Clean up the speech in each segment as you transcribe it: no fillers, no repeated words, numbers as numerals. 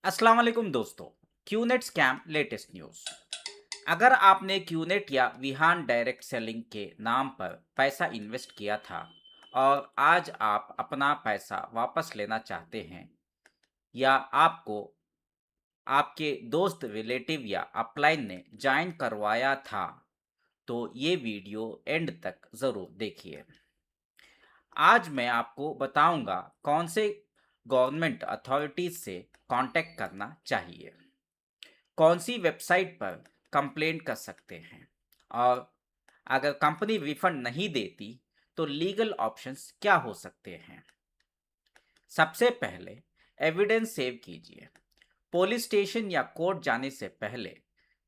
अस्सलाम वालेकुम दोस्तों। QNet scam latest news. अगर आपने क्यूनेट या विहान डायरेक्ट सेलिंग के नाम पर पैसा इन्वेस्ट किया था और आज आप अपना पैसा वापस लेना चाहते हैं या आपको आपके दोस्त रिलेटिव या अपलाइन ने ज्वाइन करवाया था, तो ये वीडियो एंड तक ज़रूर देखिए। आज मैं आपको बताऊंगा कौन से गवर्नमेंट अथॉरिटीज़ से कांटेक्ट करना चाहिए, कौन सी वेबसाइट पर कंप्लेंट कर सकते हैं, और अगर कंपनी रिफंड नहीं देती तो लीगल ऑप्शंस क्या हो सकते हैं। सबसे पहले एविडेंस सेव कीजिए। पुलिस स्टेशन या कोर्ट जाने से पहले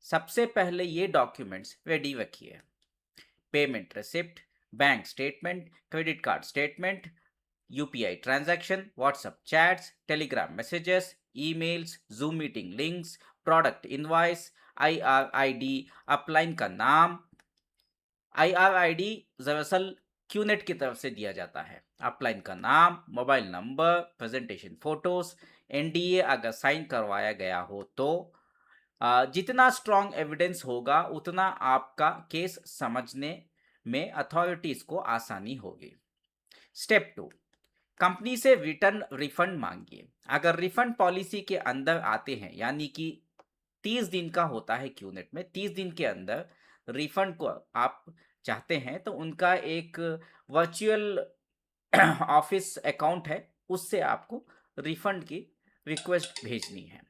सबसे पहले ये डॉक्यूमेंट्स रेडी रखिए। Payment receipt, bank statement, credit card statement, UPI transaction, WhatsApp chats, Telegram messages, emails, Zoom meeting links, product invoice, IRID, upline का नाम। आईआरआईडी दरअसल क्यूनेट की तरफ से दिया जाता है। अपलाइन का नाम, mobile number, presentation photos, NDA अगर साइन करवाया गया हो तो। जितना स्ट्रॉन्ग एविडेंस होगा उतना आपका केस समझने में अथॉरिटीज को आसानी होगी। स्टेप 2, कंपनी से रिटर्न रिफंड मांगिए। अगर रिफंड पॉलिसी के अंदर आते हैं, यानी कि 30 दिन का होता है क्यूनेट में, 30 दिन के अंदर रिफंड को आप चाहते हैं तो उनका एक वर्चुअल ऑफिस अकाउंट है, उससे आपको रिफंड की रिक्वेस्ट भेजनी है।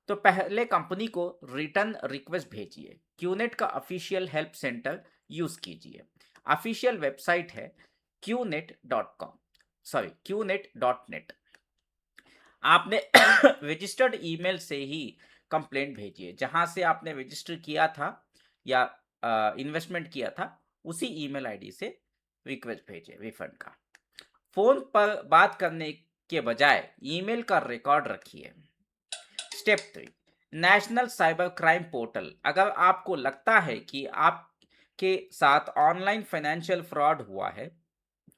तो पहले कंपनी को रिटर्न रिक्वेस्ट भेजिए। क्यूनेट का ऑफिशियल हेल्प सेंटर यूज कीजिए। ऑफिशियल वेबसाइट है qnet.com, सॉरी qnet.net। आपने रजिस्टर्ड ईमेल से ही कंप्लेंट भेजिए। जहां से आपने रजिस्टर किया था या इन्वेस्टमेंट किया था, उसी ईमेल आईडी से रिक्वेस्ट भेजिए रिफंड का। फोन पर बात करने के बजाय ईमेल का रिकॉर्ड रखिए। Step 3, national cyber crime portal. अगर आपको लगता है कि आपके साथ ऑनलाइन फाइनेंशियल फ्रॉड हुआ है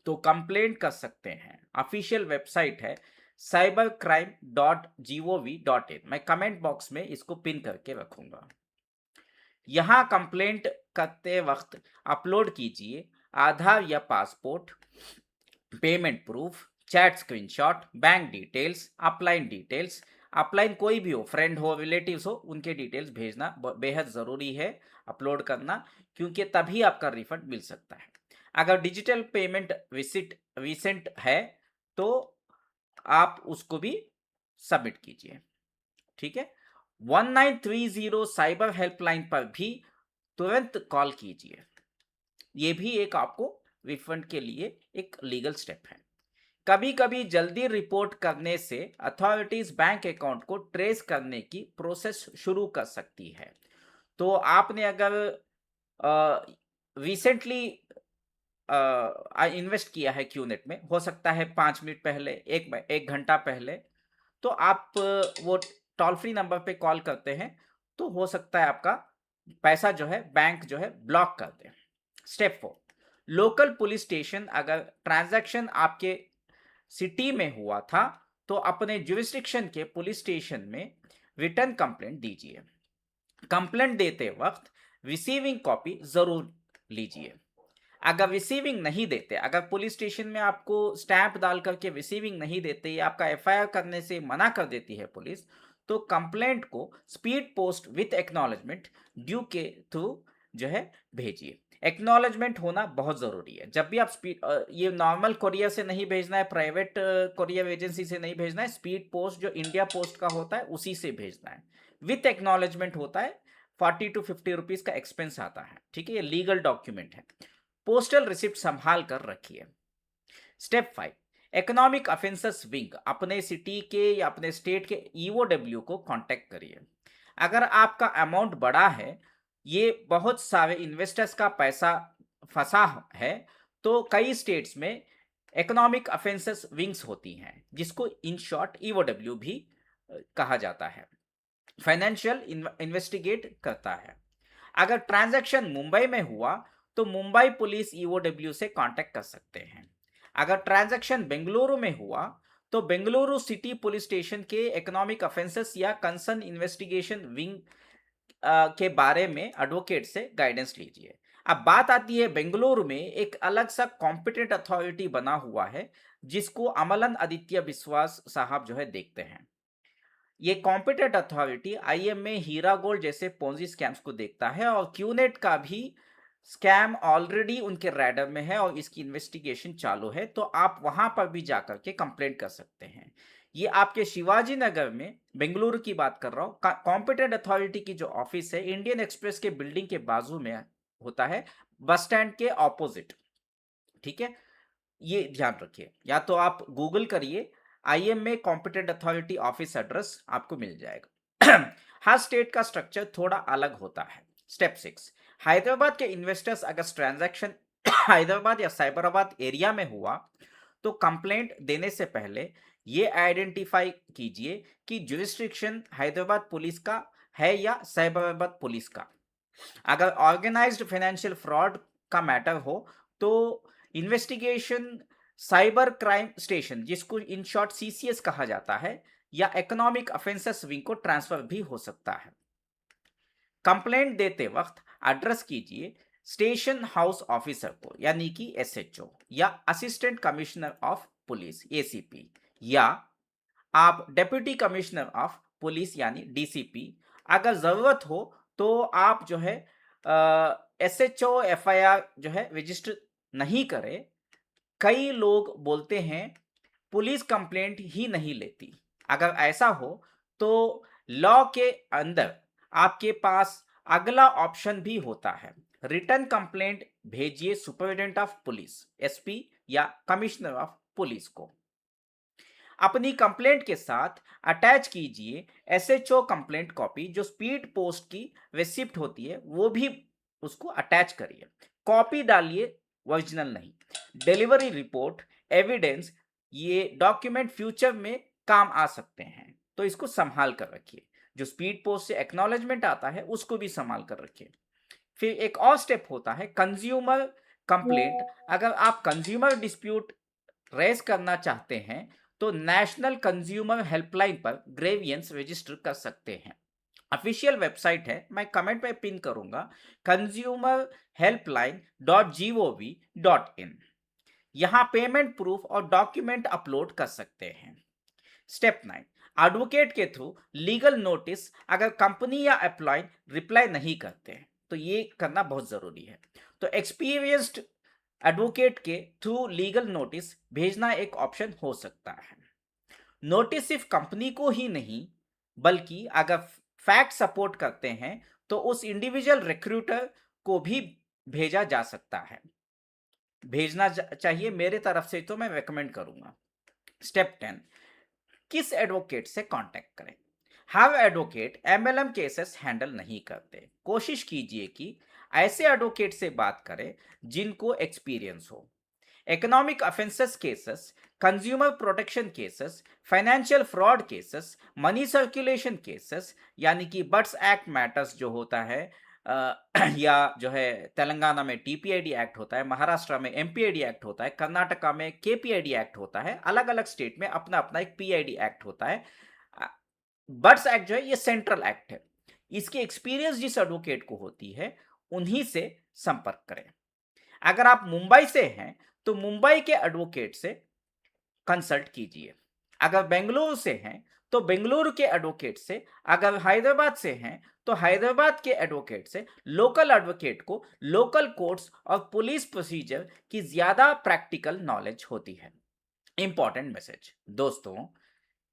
तो कंप्लेंट कर सकते हैं। ऑफिशियल वेबसाइट है cybercrime.gov.in। मैं कमेंट बॉक्स में इसको पिन करके रखूंगा। यहाँ कंप्लेंट करते वक्त अपलोड कीजिए आधार या passport, payment proof, chat screenshot, bank details, upline details. Upline कोई भी हो, फ्रेंड हो, रिलेटिव्स हो, उनके डिटेल्स भेजना बेहद ज़रूरी है अपलोड करना, क्योंकि तभी आपका रिफंड मिल सकता है। अगर डिजिटल पेमेंट विसिट रिसेंट है तो आप उसको भी सबमिट कीजिए। ठीक है। 1930 साइबर हेल्पलाइन पर भी तुरंत कॉल कीजिए। ये भी एक आपको रिफंड के लिए एक लीगल स्टेप है। कभी कभी जल्दी रिपोर्ट करने से अथॉरिटीज बैंक अकाउंट को ट्रेस करने की प्रोसेस शुरू कर सकती है। तो आपने अगर रिसेंटली इन्वेस्ट किया है क्यूनेट में, हो सकता है 5 मिनट पहले, एक घंटा पहले, तो आप वो टोल फ्री नंबर पे कॉल करते हैं तो हो सकता है आपका पैसा जो है बैंक जो है ब्लॉक कर दे। Step 4, local police station. अगर ट्रांजैक्शन आपके सिटी में हुआ था तो अपने जुरिस्डिक्शन के पुलिस स्टेशन में रिटर्न कंप्लेंट दीजिए। कंप्लेंट देते वक्त रिसीविंग कॉपी जरूर लीजिए। अगर रिसीविंग नहीं देते, अगर पुलिस स्टेशन में आपको स्टैंप डाल करके रिसीविंग नहीं देते या आपका एफआईआर करने से मना कर देती है पुलिस, तो कंप्लेंट को speed post with acknowledgement due के थ्रू जो है भेजिए। एक्नॉलेजमेंट होना बहुत ज़रूरी है। जब भी आप ये नॉर्मल कोरियर से नहीं भेजना है, प्राइवेट कोरियर एजेंसी से नहीं भेजना है, स्पीड पोस्ट जो इंडिया पोस्ट का होता है उसी से भेजना है। विथ एक्नॉलेजमेंट होता है, 40 to 50 रुपीज़ का एक्सपेंस आता है। ठीक है, ये लीगल डॉक्यूमेंट है। पोस्टल रिसिप्ट संभाल कर रखिए। Step 5, economic offences wing. अपने सिटी के या अपने स्टेट के ईओडब्ल्यू को कांटेक्ट करिए। अगर आपका अमाउंट बड़ा है, ये बहुत सारे इन्वेस्टर्स का पैसा फंसा है, तो कई स्टेट्स में इकोनॉमिक ऑफेंसेस विंग्स होती हैं, जिसको इन शॉर्ट ईओडब्ल्यू भी कहा जाता है। फाइनेंशियल इन्वेस्टिगेट करता है। अगर ट्रांजैक्शन मुंबई में हुआ तो मुंबई पुलिस ईओडब्ल्यू से कांटेक्ट कर सकते हैं। अगर ट्रांजैक्शन बेंगलुरु में हुआ तो बेंगलुरु सिटी पुलिस स्टेशन के इकोनॉमिक ऑफेंसेस या कंसर्न इन्वेस्टिगेशन विंग के बारे में एडवोकेट से गाइडेंस लीजिए। अब बात आती है, बेंगलुरु में एक अलग सा कॉम्पिटेंट अथॉरिटी बना हुआ है जिसको अमलन आदित्य विश्वास साहब जो है देखते हैं। ये कॉम्पिटेंट अथॉरिटी आईएमए, हीरा गोल्ड जैसे पोंजी स्कैम्स को देखता है और क्यूनेट का भी स्कैम ऑलरेडी उनके रैडर में है और इसकी इन्वेस्टिगेशन चालू है, तो आप वहां पर भी जाकर के कंप्लेंट कर सकते हैं। ये आपके शिवाजी नगर में, बेंगलुरु की बात कर रहा हूँ, कॉम्पिटेंट अथॉरिटी की जो ऑफिस है इंडियन एक्सप्रेस के बिल्डिंग के बाजू में होता है, बस स्टैंड के ऑपोजिट। ठीक है, ये ध्यान रखिए। या तो आप गूगल करिए IMA competent authority office address, आपको मिल जाएगा। हर स्टेट का स्ट्रक्चर थोड़ा अलग होता है। स्टेप 6, हैदराबाद के इन्वेस्टर्स अगर ट्रांजैक्शन हैदराबाद या साइबराबाद एरिया में हुआ तो कंप्लेंट देने से पहले ये आइडेंटिफाई कीजिए कि जुरिस्डिक्शन हैदराबाद पुलिस का है या साइबराबाद पुलिस का। अगर ऑर्गेनाइज्ड फाइनेंशियल फ्रॉड का मैटर हो तो इन्वेस्टिगेशन साइबर क्राइम स्टेशन, जिसको इन शॉर्ट सीसीएस कहा जाता है, या इकोनॉमिक ऑफेंसेस विंग को ट्रांसफर भी हो सकता है। कंप्लेंट देते वक्त एड्रेस कीजिए स्टेशन हाउस ऑफिसर को, यानी कि एसएचओ, या assistant commissioner of police ACP, या आप डेप्यूटी कमिश्नर ऑफ पुलिस यानी डीसीपी। अगर जरूरत हो तो आप जो है एसएचओ एफआईआर जो है रजिस्टर नहीं करें। कई लोग बोलते हैं पुलिस कंप्लेंट ही नहीं लेती। अगर ऐसा हो तो लॉ के अंदर आपके पास अगला ऑप्शन भी होता है, रिटर्न कंप्लेंट भेजिए सुपरिटेंडेंट ऑफ पुलिस एसपी या कमिश्नर ऑफ पुलिस को। अपनी कंप्लेंट के साथ अटैच कीजिए एसएचओ कंप्लेंट कॉपी, जो स्पीड पोस्ट की रिसिप्ट होती है वो भी उसको अटैच करिए। कॉपी डालिए, ओरिजिनल नहीं। डिलीवरी रिपोर्ट, एविडेंस, ये डॉक्यूमेंट फ्यूचर में काम आ सकते हैं, तो इसको संभाल कर रखिए। जो स्पीड पोस्ट से एक्नॉलेजमेंट आता है उसको भी संभाल कर रखिए। फिर एक और स्टेप होता है कंज्यूमर कंप्लेंट। अगर आप कंज्यूमर डिस्प्यूट रेज करना चाहते हैं तो नेशनल कंज्यूमर हेल्पलाइन पर ग्रेवियंस रजिस्टर कर सकते हैं। ऑफिशियल वेबसाइट है, मैं कमेंट में पिन करूंगा, consumerhelpline.gov.in। यहां पेमेंट प्रूफ और डॉक्यूमेंट अपलोड कर सकते हैं। स्टेप 9, एडवोकेट के थ्रू लीगल नोटिस। अगर कंपनी या एम्प्लॉय रिप्लाई नहीं करते हैं तो ये करना बहुत जरूरी है। तो एक्सपीरियंस्ड एडवोकेट के थ्रू लीगल नोटिस भेजना एक ऑप्शन हो सकता है। नोटिस सिर्फ कंपनी को ही नहीं, बल्कि अगर फैक्ट सपोर्ट करते हैं तो उस इंडिविजुअल रिक्रूटर को भी भेजा जा सकता है। भेजना चाहिए, मेरे तरफ से तो मैं रेकमेंड करूंगा। स्टेप 10, किस एडवोकेट से कांटेक्ट करें। हर एडवोकेट एमएलएम केसेस हैंडल नहीं करते। कोशिश कीजिए कि ऐसे एडवोकेट से बात करें जिनको एक्सपीरियंस हो। Economic offences cases, consumer protection cases, financial fraud cases, money circulation cases, यानी कि बट्स एक्ट मैटर्स जो होता है, या जो है तेलंगाना में टीपीआईडी एक्ट होता है, महाराष्ट्र में एमपीआईडी एक्ट होता है, कर्नाटका में केपीआईडी एक्ट होता है, अलग अलग स्टेट में अपना अपना एक पीआईडी एक्ट होता है। बट्स एक्ट जो है ये सेंट्रल एक्ट है। इसकी एक्सपीरियंस जिस एडवोकेट को होती है उन्हीं से संपर्क करें। अगर आप मुंबई से हैं तो मुंबई के एडवोकेट से कंसल्ट कीजिए। अगर बेंगलुरु से हैं तो बेंगलुरु के एडवोकेट से, अगर हैदराबाद से हैं तो हैदराबाद के एडवोकेट से। लोकल एडवोकेट को लोकल कोर्ट्स और पुलिस प्रोसीजर की ज्यादा प्रैक्टिकल नॉलेज होती है। इंपॉर्टेंट मैसेज दोस्तों,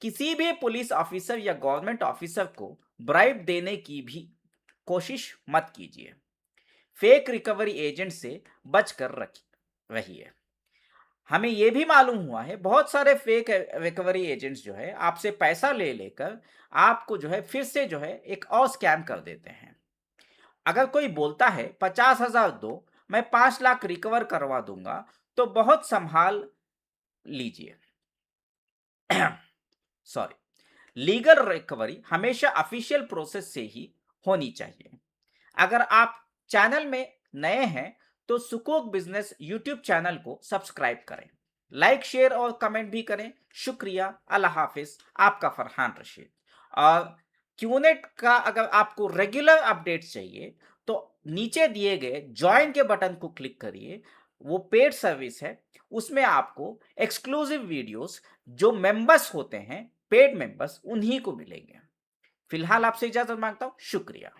किसी भी पुलिस ऑफिसर या गवर्नमेंट ऑफिसर को ब्राइब देने की भी कोशिश मत कीजिए। फेक रिकवरी एजेंट से बचकर रहिए। हमें यह भी मालूम हुआ है बहुत सारे फेक रिकवरी एजेंट्स जो है आपसे पैसा ले लेकर आपको जो है फिर से जो है एक और स्कैम कर देते हैं। अगर कोई बोलता है 50,000 दो, मैं 5 लाख रिकवर करवा दूंगा, तो बहुत संभाल लीजिए। सॉरी, लीगल रिकवरी हमेशा ऑफिशियल प्रोसेस से ही होनी चाहिए। अगर आप चैनल में नए हैं तो सुकोक बिजनेस यूट्यूब चैनल को सब्सक्राइब करें। लाइक, शेयर और कमेंट भी करें। शुक्रिया। अल्लाह हाफिज। आपका फरहान रशीद। और क्यूनेट का अगर आपको रेगुलर अपडेट्स चाहिए तो नीचे दिए गए ज्वाइन के बटन को क्लिक करिए। वो पेड सर्विस है, उसमें आपको एक्सक्लूसिव वीडियोस जो मेंबर्स होते हैं, पेड मेंबर्स, उन्हीं को मिलेंगे। फिलहाल आपसे इजाजत मांगता हूं। शुक्रिया।